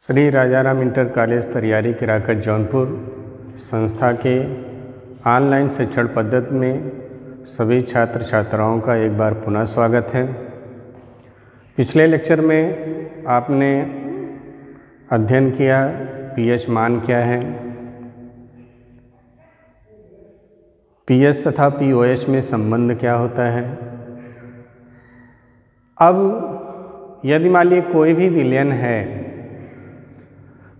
Shri Rajaram inter college Tariyari Kirakat Jaunpur संस्था के online शिक्षण पद्धति में सभी छात्र छात्राओं का एक बार पुनः स्वागत है। पिछले लेक्चर में आपने अध्ययन किया पीएच मान क्या है, पीएच तथा पीओएच में संबंध क्या होता है। अब यदि मान लीजिए कोई भी विलयन है,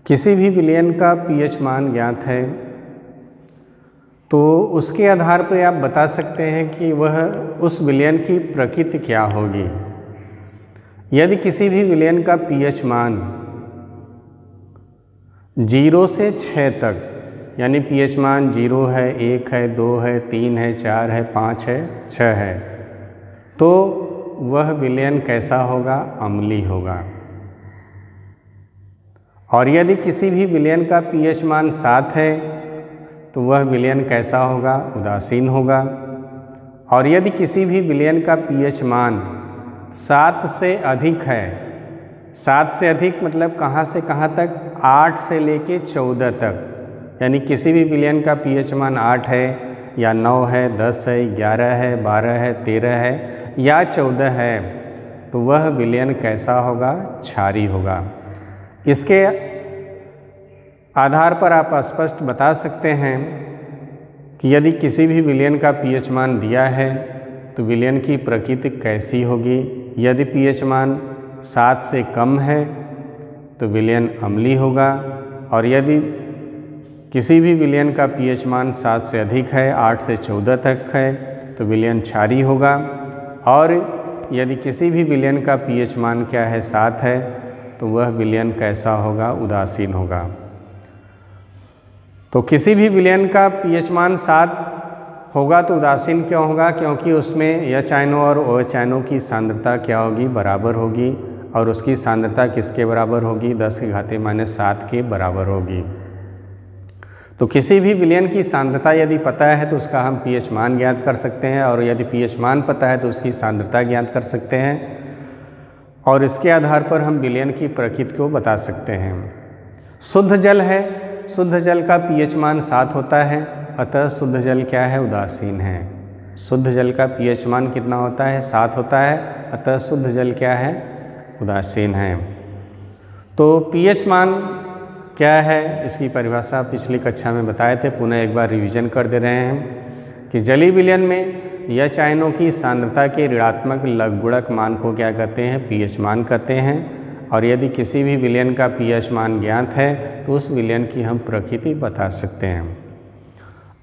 किसी भी विलयन का पीएच मान ज्ञात है, तो उसके आधार पर आप बता सकते हैं कि वह उस विलयन की प्रकृति क्या होगी। यदि किसी भी विलयन का पीएच मान 0 से 6 तक, यानी पीएच मान 0 है, 1 है, 2 है, 3 है, 4 है, 5 है, 6 है, तो वह विलयन कैसा होगा? अम्लीय होगा। और यदि किसी भी विलयन का पीएच मान 7 है तो वह विलयन कैसा होगा? उदासीन होगा। और यदि किसी भी विलयन का पीएच मान 7 से अधिक है, 7 से अधिक मतलब कहाँ से कहाँ तक? 8 से लेके 14 तक, यानी किसी भी विलयन का पीएच मान 8 है या 9 है, 10 है, 11 है, 12 है, 13 है या 14 है, तो वह विलयन कैसा होगा? क्षारीय होगा। इसके आधार पर आप स्पष्ट बता सकते हैं कि यदि किसी भी विलयन का पीएच मान दिया है तो विलयन की प्रकृति कैसी होगी। यदि पीएच मान 7 से कम है तो विलयन अम्लीय होगा, और यदि किसी भी विलयन का पीएच मान 7 से अधिक है, 8 से 14 तक है, तो विलयन क्षारीय होगा। और यदि किसी भी विलयन का पीएच मान क्या है? 7 है, तो वह विलयन कैसा होगा? उदासीन होगा। तो किसी भी विलयन का पीएच मान 7 होगा तो उदासीन क्यों होगा? क्योंकि उसमें एच आयनों और ओ एच आयनों की सांद्रता क्या होगी? बराबर होगी। और उसकी सांद्रता किसके बराबर होगी? 10⁻⁻7 के बराबर होगी। तो किसी भी विलयन की सांद्रता यदि पता है तो उसका हम पीएच मान ज्ञात कर सकते हैं, और यदि पीएच मान पता है तो उसकी सांद्रता ज्ञात कर सकते हैं, और इसके आधार पर हम विलयन की प्रकृति को बता सकते हैं। शुद्ध जल है, शुद्ध जल का पीएच मान 7 होता है, अतः शुद्ध जल क्या है? उदासीन है। शुद्ध जल का पीएच मान कितना होता है? 7 होता है, अतः शुद्ध जल क्या है? उदासीन है। तो पीएच मान क्या है, इसकी परिभाषा पिछली कक्षा में बताए थे, पुनः एक बार रिवीजन कर दे रहे हैं कि जलीय विलयन में एच आयनों की सांद्रता के ऋणात्मक लघुगुणक मान को क्या कहते हैं? पीएच मान कहते हैं। और यदि किसी भी विलयन का पीएच मान ज्ञात है तो उस विलयन की हम प्रकृति बता सकते हैं।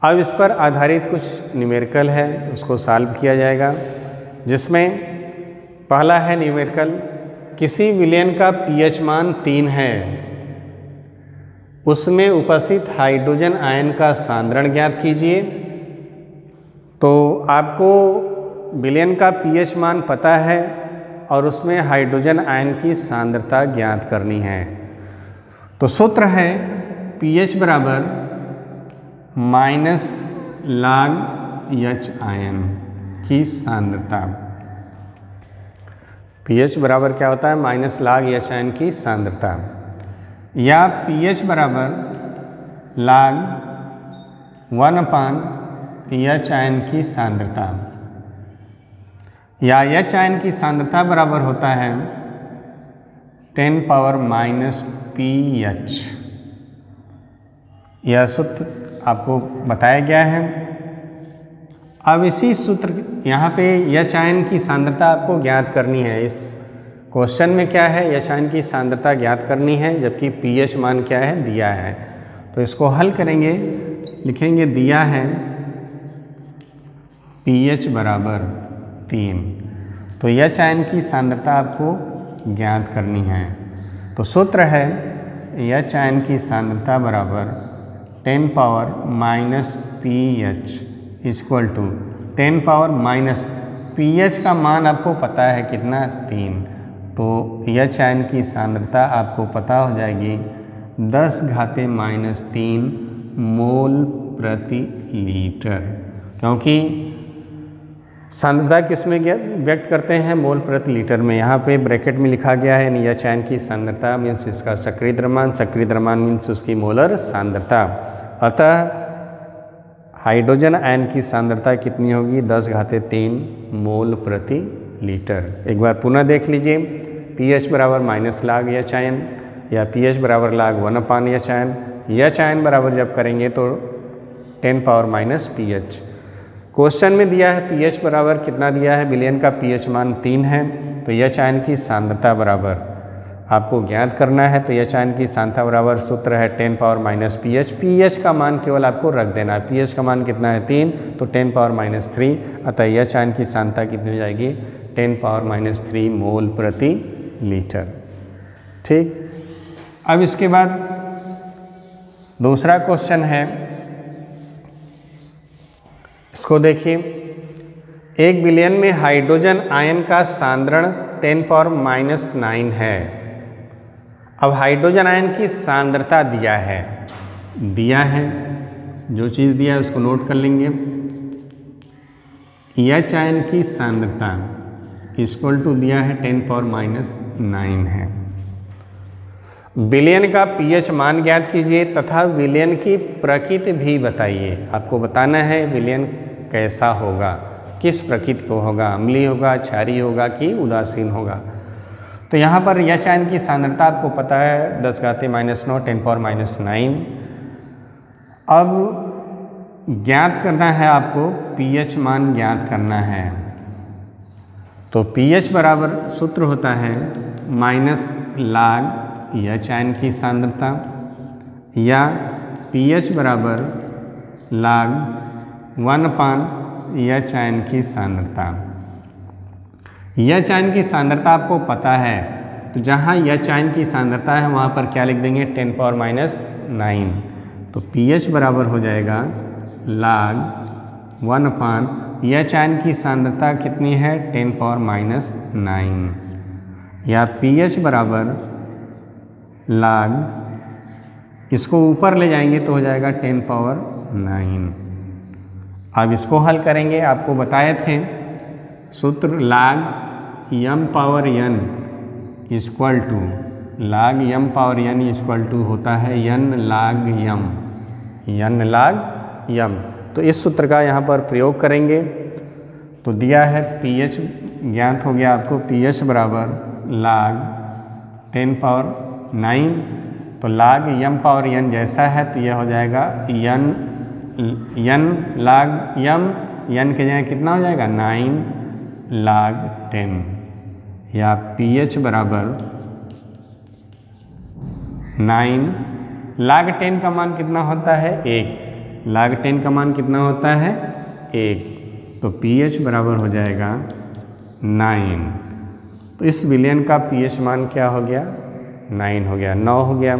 अब इस पर आधारित कुछ न्यूमेरिकल है, उसको सॉल्व किया जाएगा, जिसमें पहला है न्यूमेरिकल, किसी विलयन का पीएच मान 3 है, उसमें उपस्थित हाइड्रोजन आयन का सांद्रण ज्ञात कीजिए। तो आपको विलयन का पीएच मान पता है और उसमें हाइड्रोजन आयन की सांद्रता ज्ञात करनी है। तो सूत्र है पीएच बराबर -log एच आयन की सांद्रता। पीएच बराबर क्या होता है? -log एच आयन की सांद्रता, या पीएच बराबर log 1/एच आयन की सांद्रता, या एच आयन की सांद्रता बराबर होता है 10⁻⁻pH। यह सूत्र आपको बताया गया है। अब इसी सूत्र यहाँ पे एच आयन की सांद्रता आपको ज्ञात करनी है। इस क्वेश्चन में क्या है? एच आयन की सांद्रता ज्ञात करनी है, जबकि पीएच मान क्या है? दिया है। तो इसको हल करेंगे, लिखेंगे दिया है पीएच बराबर 3, तो एच आयन की सांद्रता आपको ज्ञात करनी है। तो सूत्र है एच आयन की सांद्रता बराबर 10⁻⁻pH इक्वल टू 10⁻, pH का मान आपको पता है कितना? 3, तो एच आयन की सांद्रता आपको पता हो जाएगी 10⁻³ मोल प्रति लीटर, क्योंकि सांद्रता किस में व्यक्त करते हैं? मोल प्रति लीटर में। यहाँ पे ब्रैकेट में लिखा गया है NH आयन की सांद्रता मीन्स इसका सक्रिय द्रव्यमान मीन्स उसकी मोलर सांद्रता। अतः हाइड्रोजन आयन की सांद्रता कितनी होगी? 10⁻³ मोल प्रति लीटर। एक बार पुनः देख लीजिए, pH बराबर माइनस log H आयन या pH बराबर log 1/H ion. H ion बराबर जब करेंगे तो 10⁻⁻ pH। क्वेश्चन में दिया है pH बराबर कितना दिया है? विलयन का pH मान 3 है, तो H आयन की सांद्रता बराबर आपको ज्ञात करना है। तो H आयन की सांद्रता बराबर सूत्र है 10⁻⁻ pH। pH का मान केवल आपको रख देना है। pH का मान कितना है? 3, तो 10⁻³ अतः H आयन की सांद्रता कितनी हो जाएगी? 10⁻³ मोल प्रति लीटर। ठीक, अब इसके बाद दूसरा क्वेश्चन है, इसको देखिए। एक विलयन में हाइड्रोजन आयन का सांद्रण 10⁻⁹ है। अब हाइड्रोजन आयन की सांद्रता दिया है जो चीज़ दिया है उसको नोट कर लेंगे। H आयन की सांद्रता इक्वल टू दिया है 10⁻⁹ है। विलयन का pH मान ज्ञात कीजिए तथा विलयन की प्रकृति भी बताइए। आपको बताना है विलयन कैसा होगा, किस प्रकृति को होगा, अम्लीय होगा, क्षारीय होगा कि उदासीन होगा। तो यहाँ पर H आयन की सांद्रता आपको पता है 10⁻⁹ 10⁻⁹। अब ज्ञात करना है आपको pH मान ज्ञात करना है। तो pH बराबर सूत्र होता है -log H आयन की सांद्रता या pH बराबर log 1/H आयन की सांद्रता। H आयन की सांद्रता आपको पता है, तो जहाँ H आयन की सांद्रता है वहाँ पर क्या लिख देंगे? 10⁻⁹। तो pH बराबर हो जाएगा log 1/H आयन की सांद्रता कितनी है? 10⁻⁹ या pH बराबर log, इसको ऊपर ले जाएंगे तो हो जाएगा 10⁻⁹। अब इसको हल करेंगे। आपको बताए थे सूत्र log m⁻n equal to log m⁻n equal to होता है n log m। तो इस सूत्र का यहाँ पर प्रयोग करेंगे तो दिया है pH ज्ञात हो गया आपको। pH बराबर log 10⁻⁹। तो log m⁻n जैसा है तो यह हो जाएगा n log m, n के जगह कितना हो जाएगा? 9 log 10 या pH बराबर 9 log 10 का मान कितना होता है? 1। log 10 का मान कितना होता है? 1। तो pH बराबर हो जाएगा 9। तो इस विलयन का pH मान क्या हो गया? 9 हो गया, 9 हो गया।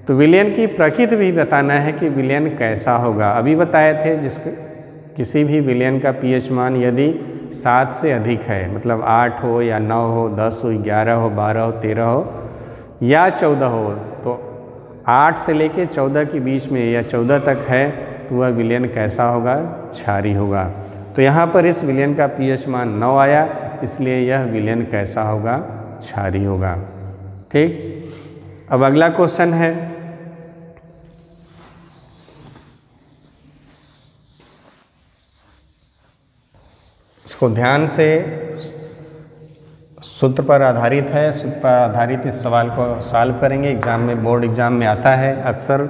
तो विलयन की प्रकृति भी बताना है कि विलयन कैसा होगा। अभी बताए थे किसी भी विलयन का pH मान यदि 7 से अधिक है, मतलब 8 हो या 9 हो, 10 हो, 11 हो, 12 हो, 13 हो या 14 हो, तो 8 से लेके 14 के बीच में या 14 तक है तो वह विलयन कैसा होगा? क्षारीय होगा। तो यहाँ पर इस विलयन का pH मान 9 आया, इसलिए यह विलयन कैसा होगा? क्षारीय होगा। ठीक, अब अगला क्वेश्चन है, इसको ध्यान से, सूत्र पर आधारित है। सूत्र पर आधारित इस सवाल को सॉल्व करेंगे। एग्जाम में, बोर्ड एग्जाम में आता है अक्सर।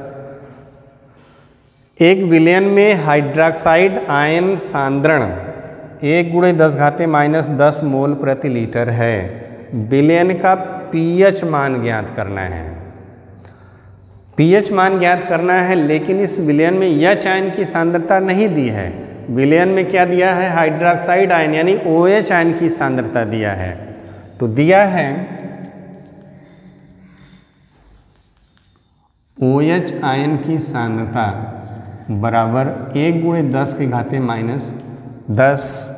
एक विलयन में हाइड्रोक्साइड आयन सांद्रण 1 × 10⁻−10 मोल प्रति लीटर है। विलयन का pH मान ज्ञात करना है। pH मान ज्ञात करना है, लेकिन इस विलयन में H आयन की सांद्रता नहीं दी है। विलयन में क्या दिया है? हाइड्रोक्साइड आयन यानी OH आयन की सांद्रता दिया है। तो दिया है OH आयन की सांद्रता बराबर 1 × 10⁻−10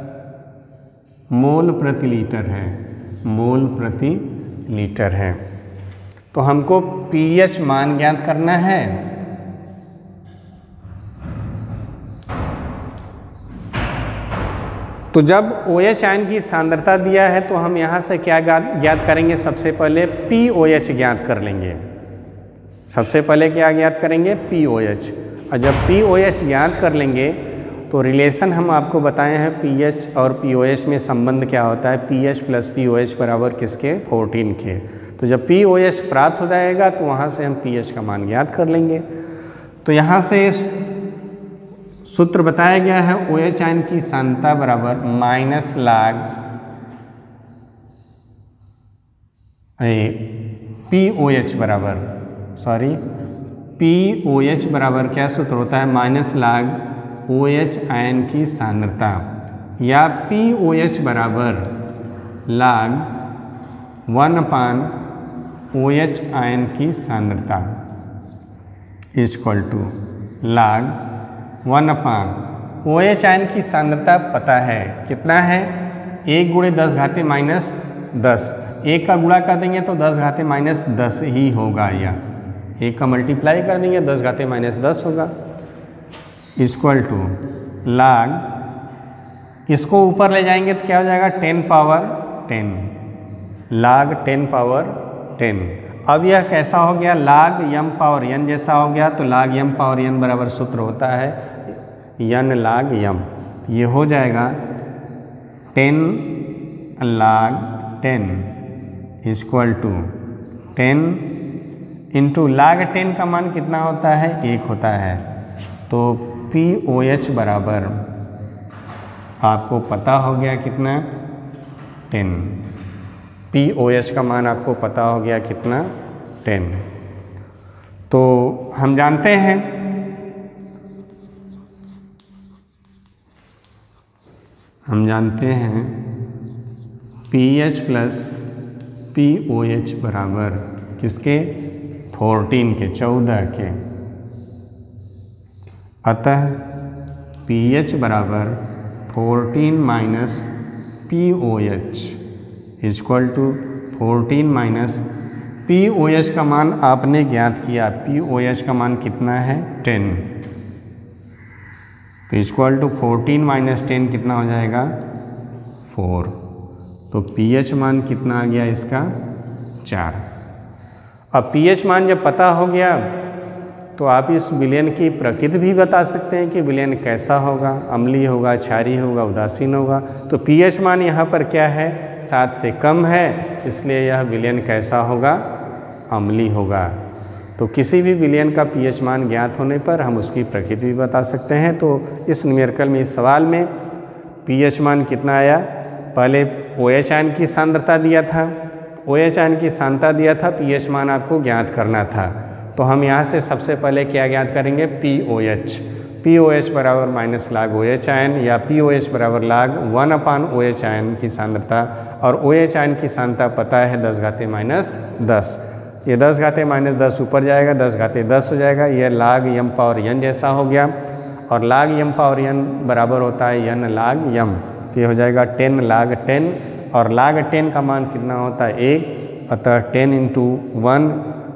मोल प्रति लीटर है। मोल प्रति लीटर है। तो हमको pH मान ज्ञात करना है। तो जब OH आयन की सांद्रता दिया है तो हम यहाँ से क्या ज्ञात करेंगे, सबसे पहले POH ज्ञात कर लेंगे। सबसे पहले क्या ज्ञात करेंगे, POH। और जब POH ज्ञात कर लेंगे तो रिलेशन हम आपको बताए हैं pH और POH में संबंध क्या होता है, pH प्लस POH बराबर किसके, 14 के। तो जब POH प्राप्त हो जाएगा तो वहाँ से हम pH का मान ज्ञात कर लेंगे। तो यहाँ से सूत्र बताया गया है OH आयन की सांद्रता बराबर माइनस log POH बराबर POH बराबर क्या सूत्र होता है, माइनस log OH आयन की सांद्रता, या POH बराबर log 1/OH आयन की सांद्रता equal to log 1/OH ion की सांद्रता पता है कितना है, 1 × 10⁻⁻10। 1 का गुणा कर देंगे तो 10⁻⁻10 ही होगा, या 1 का मल्टीप्लाई कर देंगे 10⁻⁻10 होगा, इक्वल टू log, इसको ऊपर ले जाएंगे तो क्या हो जाएगा, 10 पावर 10, log 10 पावर 10। अब यह कैसा हो गया, log m पावर n जैसा हो गया। तो log m पावर n बराबर सूत्र होता है n log m। ये हो जाएगा 10 log 10 equal to 10 into log 10 का मान कितना होता है, 1 होता है। तो POH बराबर आपको पता हो गया कितना, 10। POH का मान आपको पता हो गया कितना, 10। तो हम जानते हैं pH प्लस POH बराबर किसके, 14 के, 14 के। अतः pH बराबर 14 minus POH equal to 14 minus POH का मान आपने ज्ञात किया, POH का मान कितना है, 10। तो इक्वल टू 14 माइनस 10 कितना हो जाएगा, 4। तो pH मान कितना आ गया इसका, 4। अब pH मान जब पता हो गया तो आप इस विलयन की प्रकृति भी बता सकते हैं कि विलयन कैसा होगा, अम्लीय होगा, क्षारीय होगा, उदासीन होगा। तो pH मान यहाँ पर क्या है, 7 से कम है, इसलिए यह विलयन कैसा होगा, अम्लीय होगा। तो किसी भी विलयन का pH मान ज्ञात होने पर हम उसकी प्रकृति भी बता सकते हैं। तो इस न्यूमेरिकल में, इस सवाल में pH मान कितना आया, पहले OH आयन की सांद्रता दिया था, OH आयन की सांद्रता दिया था, pH मान आपको ज्ञात करना था। तो हम यहाँ से सबसे पहले क्या ज्ञात करेंगे, POH बराबर माइनस log OH आयन, या POH बराबर log 1/OH आयन की सांद्रता। और OH आयन की सांद्रता पता है 10⁻⁻10। ये 10⁻⁻10 ऊपर जाएगा, 10⁻10 हो जाएगा, यह log m पावर n जैसा हो गया। और log m पावर n बराबर होता है n log m। तो ये हो जाएगा 10 log 10, और log 10 का मान कितना होता है, 1। अतः 10 × 1,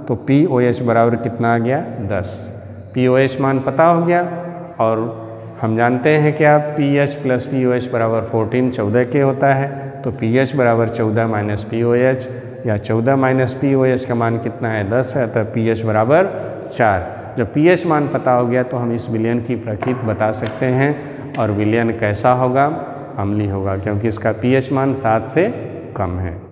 तो POH बराबर कितना आ गया, 10। POH मान पता हो गया। और हम जानते हैं क्या, pH प्लस POH बराबर 14, 14 के होता है। तो pH बराबर 14 माइनस POH, या 14 माइनस POH का मान कितना है, 10 है। तो pH बराबर 4। जब pH मान पता हो गया तो हम इस विलयन की प्रकृति बता सकते हैं, और विलयन कैसा होगा, अम्लीय होगा, क्योंकि इसका pH मान 7 से कम है।